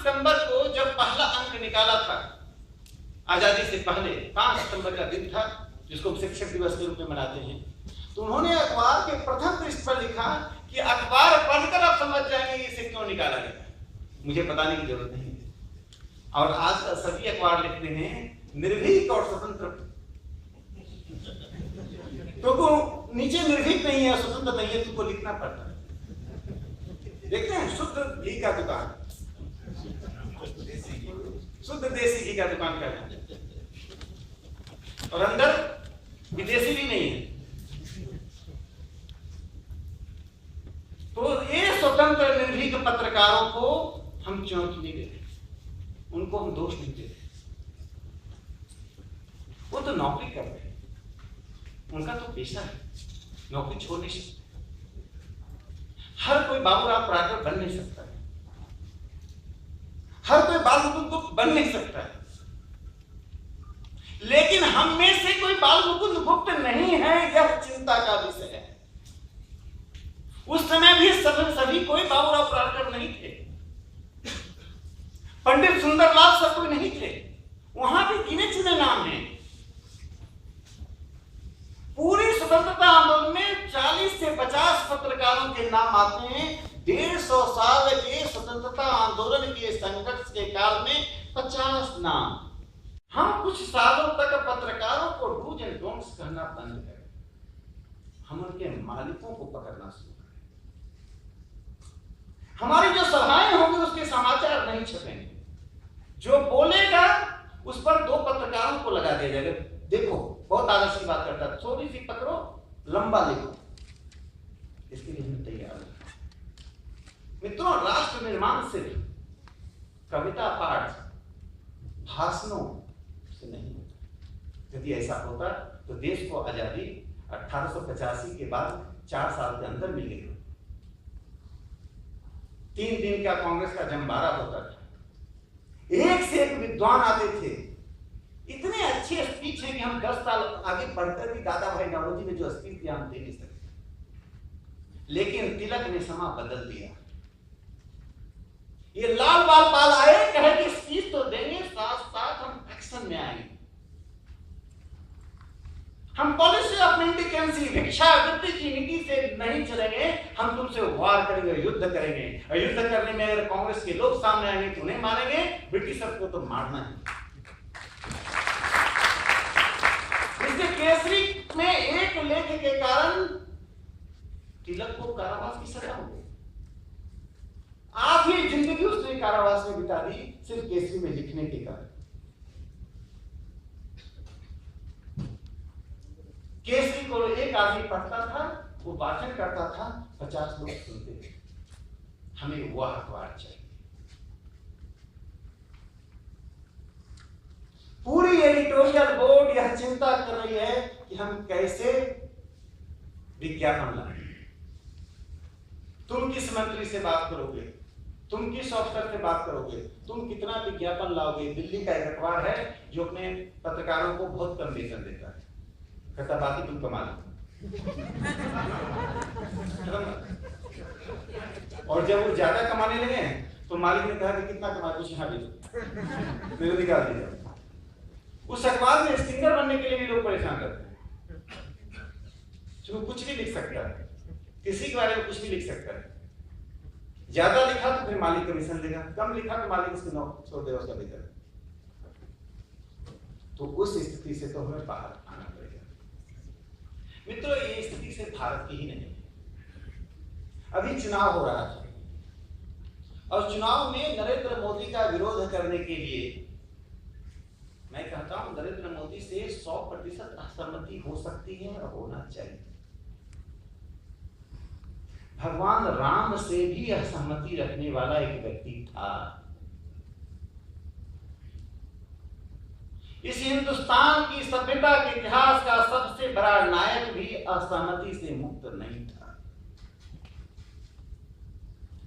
सितंबर को जब पहला अंक निकाला था आजादी से पहले, 5 सितंबर का दिन था जिसको शिक्षक दिवस के रूप में मनाते हैं, तो उन्होंने अखबार के प्रथम पृष्ठ पर लिखा कि अखबार पढ़कर आप समझ जाएंगे इसे क्यों निकाला गया, मुझे बताने की जरूरत नहीं है। और आज सभी अखबार लिखते हैं निर्भीक और स्वतंत्र, तो नीचे निर्भीक नहीं है, स्वतंत्र नहीं है, तुमको लिखना पड़ता है। देखते हैं शुद्ध घी का दुकान, शुद्ध देसी घी का दुकान का है और अंदर विदेशी भी नहीं है। तो ये स्वतंत्र निर्भीक पत्रकारों को हम चुनौती नहीं देते, उनको हम दोष नहीं देते, वो तो नौकरी कर रहे हैं, उनका तो पेशा है, नौकरी छोड़ नहीं सकते। हर कोई बाबूराव पराकर बन नहीं सकता है, हर कोई बाल मुकुंद गुप्त बन नहीं सकता है, लेकिन हम में से कोई बाल मुकुंद गुप्त नहीं है, यह चिंता का विषय है। उस समय भी सभी कोई बाबूराव पराकर नहीं थे, पंडित सुंदरलाल सब कोई नहीं थे, वहां भी गिने चुने नाम हैं। पूरी स्वतंत्रता आंदोलन में 40 से 50 पत्रकारों के नाम आते हैं। 150 साल के स्वतंत्रता आंदोलन के संघर्ष के काल में 50 नाम। हम कुछ सालों तक पत्रकारों को डूज एंड डोंट्स कहना बंद करें, हम उनके मालिकों को पकड़ना शुरू करें। हमारी जो सभाएं होंगी उसके समाचार नहीं छपेंगे, जो बोलेगा उस पर 2 पत्रकारों को लगा दिया जाएगा। देखो बहुत आदर्श की बात करता है, थोड़ी सी पकड़ो, लंबा लिखो, इसके लिए हम तैयार हैं। मित्रों, राष्ट्र निर्माण सिर्फ कविता पाठ भाषणों से नहीं होता। यदि ऐसा होता तो देश को आजादी 1885 के बाद 4 साल के अंदर मिल गई। 3 दिन का कांग्रेस का जमबारा होता था, एक से एक विद्वान आते थे, इतने अच्छे स्पीच हैं कि हम 10 साल आगे बढ़कर भी दादा भाई नौरोजी ने जो स्पीच दिया हम दे नहीं सकते। लेकिन तिलक ने समा बदल दिया। ये लाल बाल पाल आए, कहे कि स्पीच तो देंगे, साथ साथ हम एक्शन में आएंगे। हम पॉलिसी ऑफ मेंडिकेंसी, भिक्षावृत्ति की नीति से नहीं चलेंगे, हम तुमसे वार करेंगे, युद्ध करेंगे। और युद्ध करने में अगर कांग्रेस के लोग सामने आएंगे तो उन्हें मारेंगे, ब्रिटिशर्स को तो मारना है। केसरी में एक लेख के कारण तिलक को कारावास की सजा हो गई। आधी जिंदगी उसने कारावास में बिता दी सिर्फ केसरी में लिखने के कारण। केसरी को एक आदमी पढ़ता था, वो वाचन करता था, 50 लोग सुनते थे। हमें वह अखबार चाहिए। पूरी एडिटोरियल बोर्ड यह चिंता कर रही है कि हम कैसे विज्ञापन लाएं। तुम किस मंत्री से बात करोगे, तुम किस अफसर से बात करोगे, तुम कितना विज्ञापन लाओगे। दिल्ली का एक अखबार है जो अपने पत्रकारों को बहुत कम वेतन देता है, कहता बाकी तुम कमा लो। और जब वो ज्यादा कमाने लगे तो मालिक ने कहा कि कितना कमा, कुछ यहाँ भेजो, मेरे निकाल दीजिए। उस अखबार में स्टिंगर बनने के लिए भी लोग परेशान करते हैं। जो कुछ भी लिख सकता है, किसी के बारे में कुछ भी लिख सकता है। ज्यादा लिखा तो फिर मालिक कमीशन देगा, कम लिखा तो मालिक उसकी नौकरी छोड़ देगा, उसका वेतन। तो उस स्थिति से तो हमें बाहर आना पड़ेगा। मित्रों, ये स्थिति से भारत की ही नहीं है। अभी चुनाव हो रहा था और चुनाव में नरेंद्र मोदी का विरोध करने के लिए मैं कहता हूं नरेंद्र मोदी से 100% असहमति हो सकती है और होना चाहिए। भगवान राम से भी असहमति रखने वाला एक व्यक्ति था। इस हिंदुस्तान की सभ्यता के इतिहास का सबसे बड़ा नायक भी असहमति से मुक्त नहीं था।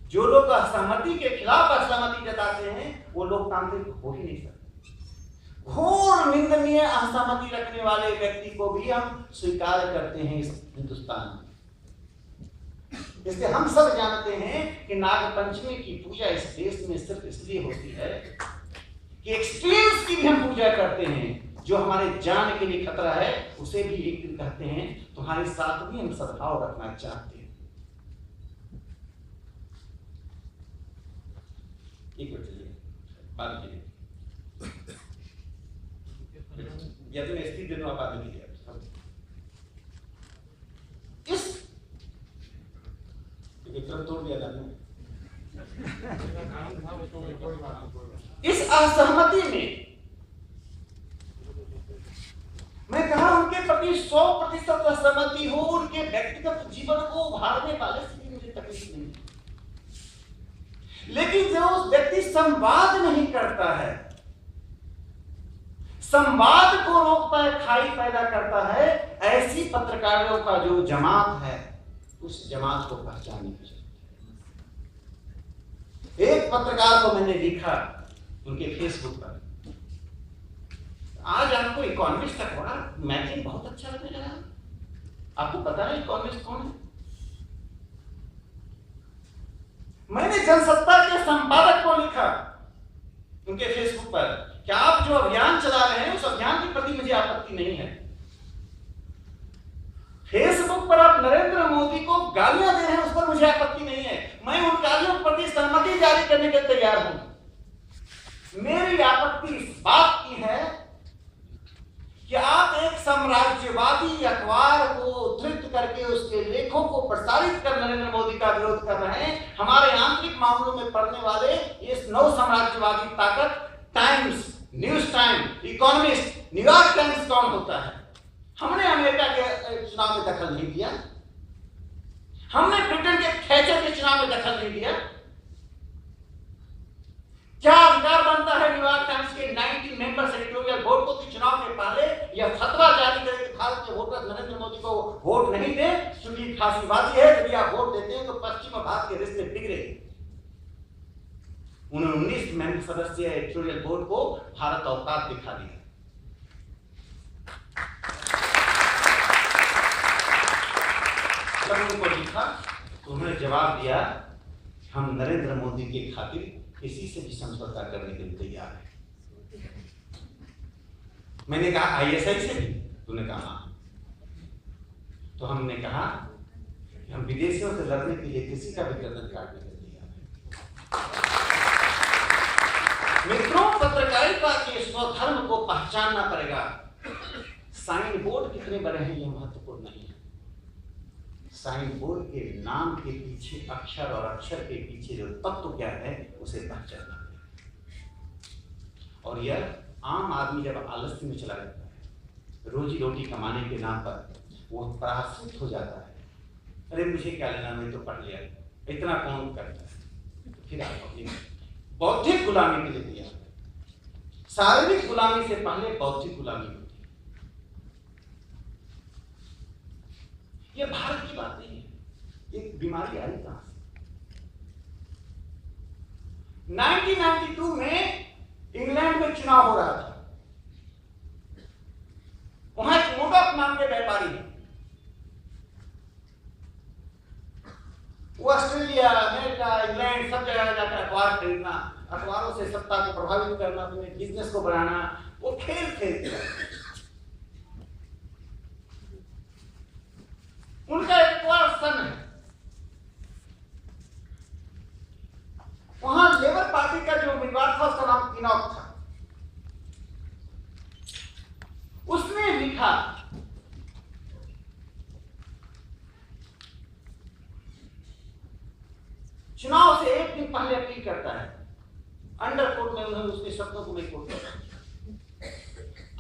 जो लोग असहमति के खिलाफ असहमति जताते हैं वो लोकतांत्रिक हो ही नहीं सकते। घोर निंदनीय असहमति रखने वाले व्यक्ति को भी हम स्वीकार करते हैं इस हिंदुस्तान में। इसलिए हम सब जानते हैं कि नाग पंचमी की पूजा इस देश में सिर्फ इसलिए होती है कि एक्सपीरियंस की भी हम पूजा करते हैं। जो हमारे जान के लिए खतरा है उसे भी एक दिन कहते हैं तुम्हारे साथ भी हम सद्भाव रखना चाहते हैं। एक मिनट चलिए बात कीजिए, या तो मैं स्पीच दे दूं आप आगे कीजिए। इस विक्रम तोड़ दिया था इस असहमति में मैं कहा उनके प्रति 100% असहमति हो, उनके व्यक्तिगत जीवन को उभारने वाले से भी मुझे तकलीफ नहीं है, लेकिन जो उस व्यक्ति संवाद नहीं करता है, संवाद को रोकता है, खाई पैदा करता है, ऐसी पत्रकारों का जो जमात है उस जमात को पहचानने की जरूरत है। एक पत्रकार को मैंने लिखा उनके फेसबुक पर, आज आपको इकोनॉमिस्ट का थोड़ा मैगजीन बहुत अच्छा लगने लगा। आपको पता है इकोनॉमिस्ट कौन है? मैंने जनसत्ता के संपादक को लिखा उनके फेसबुक पर कि आप जो अभियान चला रहे हैं उस अभियान के प्रति मुझे आपत्ति नहीं है। फेसबुक पर आप नरेंद्र मोदी को गालियां दे रहे हैं उस पर मुझे आपत्ति नहीं है, मैं उन गालियों के प्रति सहमति जारी करने के तैयार हूं। मेरी आपत्ति इस बात की है कि आप एक साम्राज्यवादी अखबार को उद्धृत करके उसके लेखों को प्रसारित कर नरेंद्र मोदी का विरोध कर रहे हैं। हमारे आंतरिक मामलों में पड़ने वाले इस नव साम्राज्यवादी ताकत times, news time, economist, New York times कौन होता है? हमने अमेरिका के चुनाव में दखल नहीं दिया, हमने ब्रिटेन के थैचर के चुनाव में दखल नहीं दिया। क्या अधिकार बनता है न्यूयॉर्क टाइम्स के 90 मेंबर्स एडिटोरियल बोर्ड को कि चुनाव के पहले यह फतवा जारी करे कि भारत के वोटर नरेंद्र मोदी को वोट नहीं दे, क्योंकि फांसीबाजी है, यदि आप वोट देते हैं तो पश्चिम और भारत के रिश्ते बिगड़े। उन्होंने 19 मेंबर सदस्यीय एडिटोरियल बोर्ड को भारत औकात दिखा दिया। जब उनको लिखा तो उन्होंने जवाब दिया हम नरेंद्र मोदी के खातिर किसी से भी समझौता करने के लिए तैयार है। मैंने कहा आईएसआई से भी? तूने कहा हाँ। तो हमने कहा कि हम विदेशियों से लड़ने के लिए किसी का भी गर्दन काटने के लिए तैयार हैं। मित्रों, पत्रकारिता के स्वधर्म को पहचानना पड़ेगा। साइन बोर्ड कितने बड़े हैं यह महत्वपूर्ण नहीं है, साइन बोर्ड के नाम के पीछे अक्षर और अक्षर के पीछे जो तत्व क्या है उसे पहचानना है। और यह आम आदमी जब आलस्य में चला जाता है, रोजी रोटी कमाने के नाम पर वो पराश्रित हो जाता है। अरे मुझे क्या लेना, मैं तो पढ़ लिया, इतना कौन करता है? तो फिर आप अपनी बौद्धिक गुलामी के लिए तैयार है। शारीरिक गुलामी से पहले बौद्धिक गुलामी होती है। यह भारत की बात नहीं है, एक बीमारी आई कहां से? 1992 में इंग्लैंड में चुनाव हो रहा था। वहां एक मुर्डॉक नाम के व्यापारी हैं, वो ऑस्ट्रेलिया, अमेरिका, इंग्लैंड सब जगह जाकर अखबार खरीदना, अखबारों से सत्ता को प्रभावित करना, अपने बिजनेस को बढ़ाना, वो खेल खेलते हैं। उनका एक और सन है। वहां लेबर पार्टी का जो उम्मीदवार था उसका नाम इनॉक था। उसने लिखा चुनाव से एक दिन पहले अपील करता है, अंडर कोट में उन्होंने उसके शब्दों को मैं कोट करता,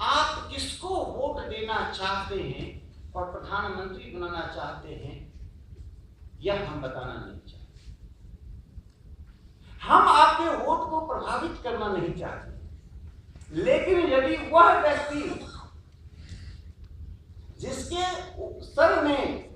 आप किसको वोट देना चाहते हैं और प्रधानमंत्री बनाना चाहते हैं यह हम बताना नहीं चाहते। हम आपके वोट को प्रभावित करना नहीं चाहते, लेकिन यदि वह व्यक्ति जिसके सर में